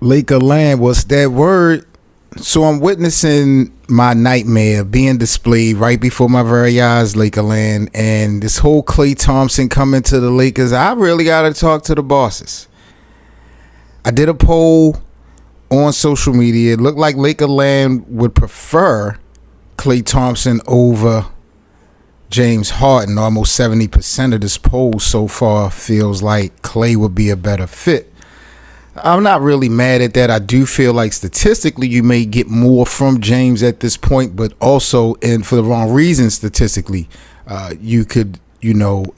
Laker land, what's that word? So I'm witnessing my nightmare being displayed right before my very eyes, Laker land, and this whole Klay Thompson coming to the Lakers. I really got to talk to the bosses. I did a poll on social media. It looked like Laker land would prefer Klay Thompson over James Harden. Almost 70% of this poll so far feels like Klay would be a better fit. I'm not really mad at that. I do feel like statistically you may get more from James at this point, but also, and for the wrong reason statistically, you could,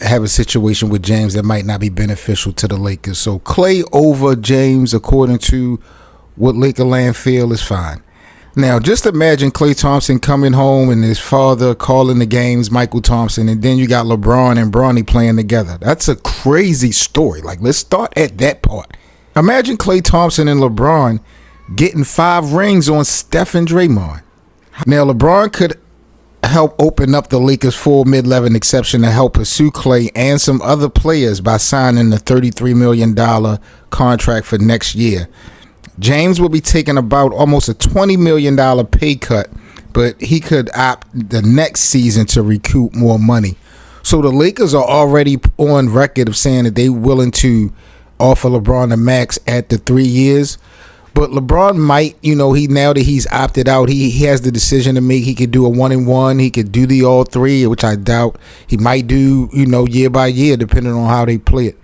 have a situation with James that might not be beneficial to the Lakers. So Klay over James, according to what Lakerland feel, is fine. Now, just imagine Klay Thompson coming home and his father calling the games, Michael Thompson, and then you got LeBron and Bronny playing together. That's a crazy story. Like, let's start at that part. Imagine Klay Thompson and LeBron getting 5 rings on Steph and Draymond. Now, LeBron could help open up the Lakers' full mid-level exception to help pursue Klay and some other players by signing the $33 million contract for next year. James will be taking about almost a $20 million pay cut, but he could opt the next season to recoup more money. So the Lakers are already on record of saying that they're willing to offer LeBron the max at the 3 years. But LeBron might, now that he's opted out, he has the decision to make. He could do a 1-and-1. He could do the all 3, which I doubt. He might do, year by year, depending on how they play it.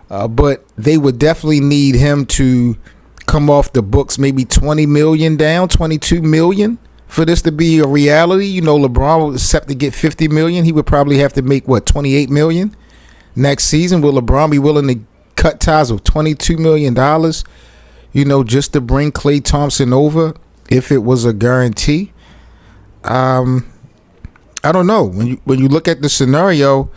But they would definitely need him to come off the books, maybe $20 million down, $22 million for this to be a reality. LeBron would accept to get $50 million. He would probably have to make, $28 million next season. Will LeBron be willing to cut ties of $22 million, just to bring Klay Thompson over if it was a guarantee? I don't know. When you look at the scenario,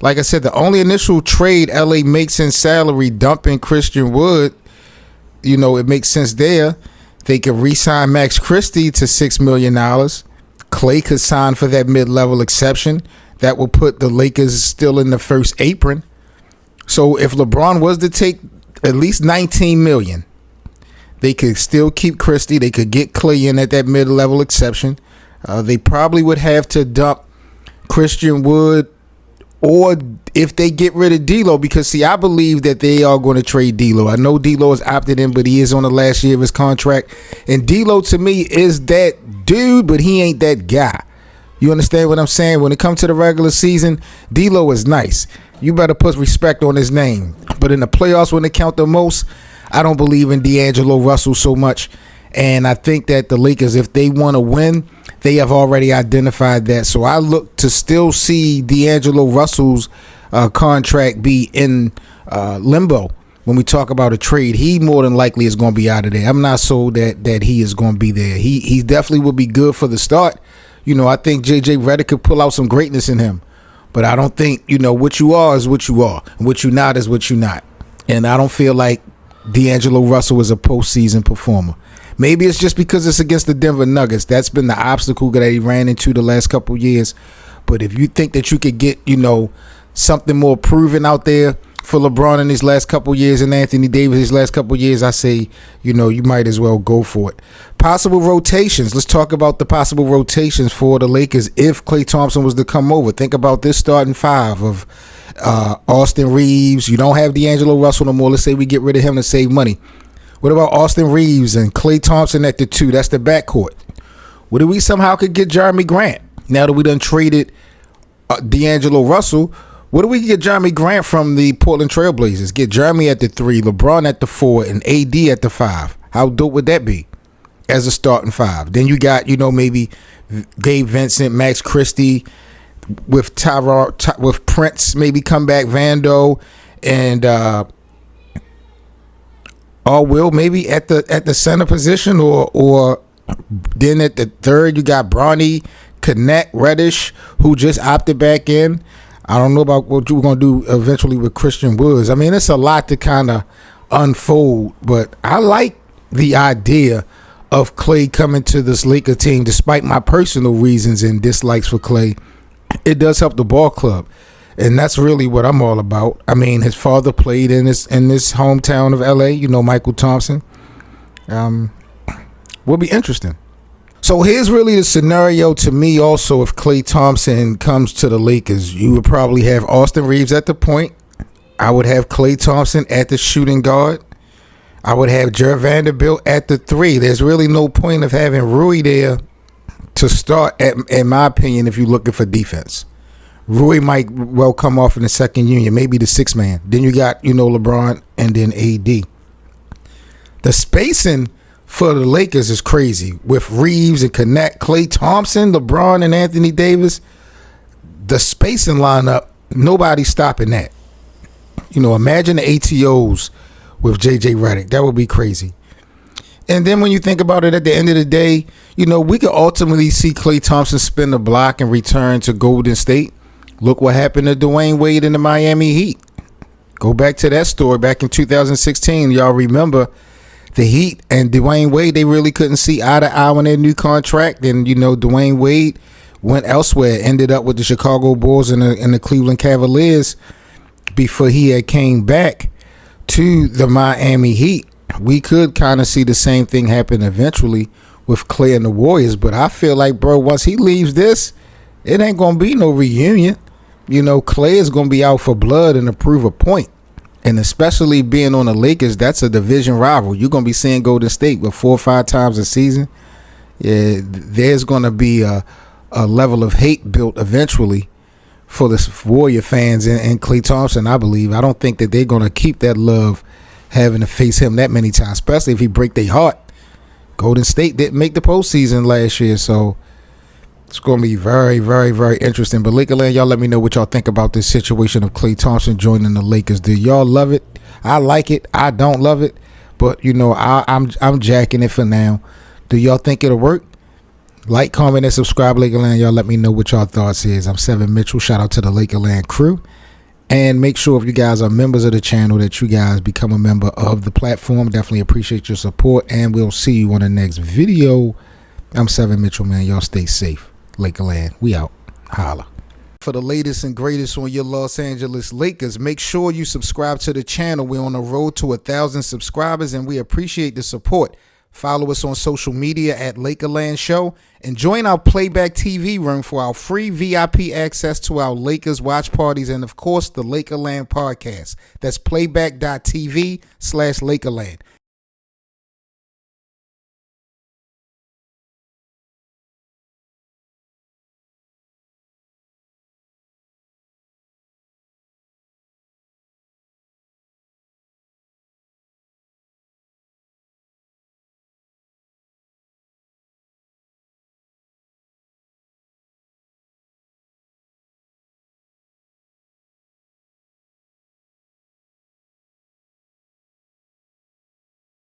like I said, the only initial trade LA makes in salary, dumping Christian Wood, it makes sense there. They could re-sign Max Christie to $6 million. Klay could sign for that mid-level exception. That will put the Lakers still in the first apron. So if LeBron was to take at least $19 million, they could still keep Christie. They could get Klay in at that mid-level exception. They probably would have to dump Christian Wood, or if they get rid of D'Lo, because I believe that they are going to trade D'Lo. I know D'Lo is opted in, but he is on the last year of his contract. And D'Lo to me is that dude, but he ain't that guy. You understand what I'm saying? When it comes to the regular season, D'Lo is nice. You better put respect on his name. But in the playoffs, when they count the most, I don't believe in D'Angelo Russell so much. And I think that the Lakers, if they want to win, they have already identified that. So I look to still see D'Angelo Russell's contract be in limbo. When we talk about a trade, he more than likely is going to be out of there. I'm not sold that he is going to be there. He definitely would be good for the start. I think JJ Redick could pull out some greatness in him. But I don't think, what you are is what you are. And what you're not is what you're not. And I don't feel like D'Angelo Russell is a postseason performer. Maybe it's just because it's against the Denver Nuggets. That's been the obstacle that he ran into the last couple years. But if you think that you could get, something more proven out there for LeBron in his last couple years and Anthony Davis his last couple years, I say, you might as well go for it. Possible rotations. Let's talk about the possible rotations for the Lakers if Klay Thompson was to come over. Think about this starting 5 of Austin Reeves. You don't have D'Angelo Russell no more. Let's say we get rid of him to save money. What about Austin Reeves and Klay Thompson at the 2? That's the backcourt. What if we somehow could get Jeremy Grant? Now that we done traded D'Angelo Russell, what do we get Jeremy Grant from the Portland Trailblazers? Get Jeremy at the 3, LeBron at the 4, and AD at the 5. How dope would that be as a starting 5? Then you got, maybe Gabe Vincent, Max Christie, with with Prince, maybe come back, Vando, and Will maybe at the center position, or then at the 3rd you got Bronny, Connect, Reddish, who just opted back in. I don't know about what you're going to do eventually with Christian Woods. I mean, it's a lot to kind of unfold, but I like the idea of Klay coming to this Laker team, despite my personal reasons and dislikes for Klay. It does help the ball club, and that's really what I'm all about. I mean, his father played in this hometown of LA, Michael Thompson. Will be interesting. So here's really the scenario to me also. If Klay Thompson comes to the Lakers, you would probably have Austin Reeves at the point. I would have Klay Thompson at the shooting guard. I would have Jared Vanderbilt at the 3. There's really no point of having Rui there to start, in my opinion, if you're looking for defense. Rui might well come off in the second unit, maybe the 6th man. Then you got, LeBron and then AD. The spacing for the Lakers is crazy. With Reeves and Connect, Klay Thompson, LeBron, and Anthony Davis, the spacing lineup, nobody's stopping that. Imagine the ATOs with JJ Redick. That would be crazy. And then when you think about it, at the end of the day, we could ultimately see Klay Thompson spin the block and return to Golden State. Look what happened to Dwayne Wade in the Miami Heat. Go back to that story back in 2016. Y'all remember the Heat and Dwayne Wade, they really couldn't see eye to eye on their new contract. And, Dwayne Wade went elsewhere, ended up with the Chicago Bulls and the Cleveland Cavaliers before he had came back to the Miami Heat. We could kind of see the same thing happen eventually with Klay and the Warriors. But I feel like, bro, once he leaves this, it ain't going to be no reunion. Klay is going to be out for blood and to prove a point. And especially being on the Lakers, that's a division rival. You're going to be seeing Golden State with 4 or 5 times a season. Yeah, there's going to be a level of hate built eventually for the Warrior fans and Klay Thompson, I believe. I don't think that they're going to keep that love having to face him that many times, especially if he break their heart. Golden State didn't make the postseason last year, so it's going to be very, very, very interesting. But Lakerland, y'all let me know what y'all think about this situation of Klay Thompson joining the Lakers. Do y'all love it? I like it. I don't love it. But, I'm jacking it for now. Do y'all think it'll work? Like, comment, and subscribe, Lakerland. Y'all let me know what y'all thoughts is. I'm Seven Mitchell. Shout out to the Lakerland crew. And make sure if you guys are members of the channel that you guys become a member of the platform. Definitely appreciate your support. And we'll see you on the next video. I'm Seven Mitchell, man. Y'all stay safe. Lakerland, we out. Holla. For the latest and greatest on your Los Angeles Lakers, make sure you subscribe to the channel. We're on the road to 1,000 subscribers, and we appreciate the support. Follow us on social media at Lakerland Show, and join our Playback TV room for our free VIP access to our Lakers watch parties and, of course, the Lakerland podcast. That's playback.tv/Lakerland.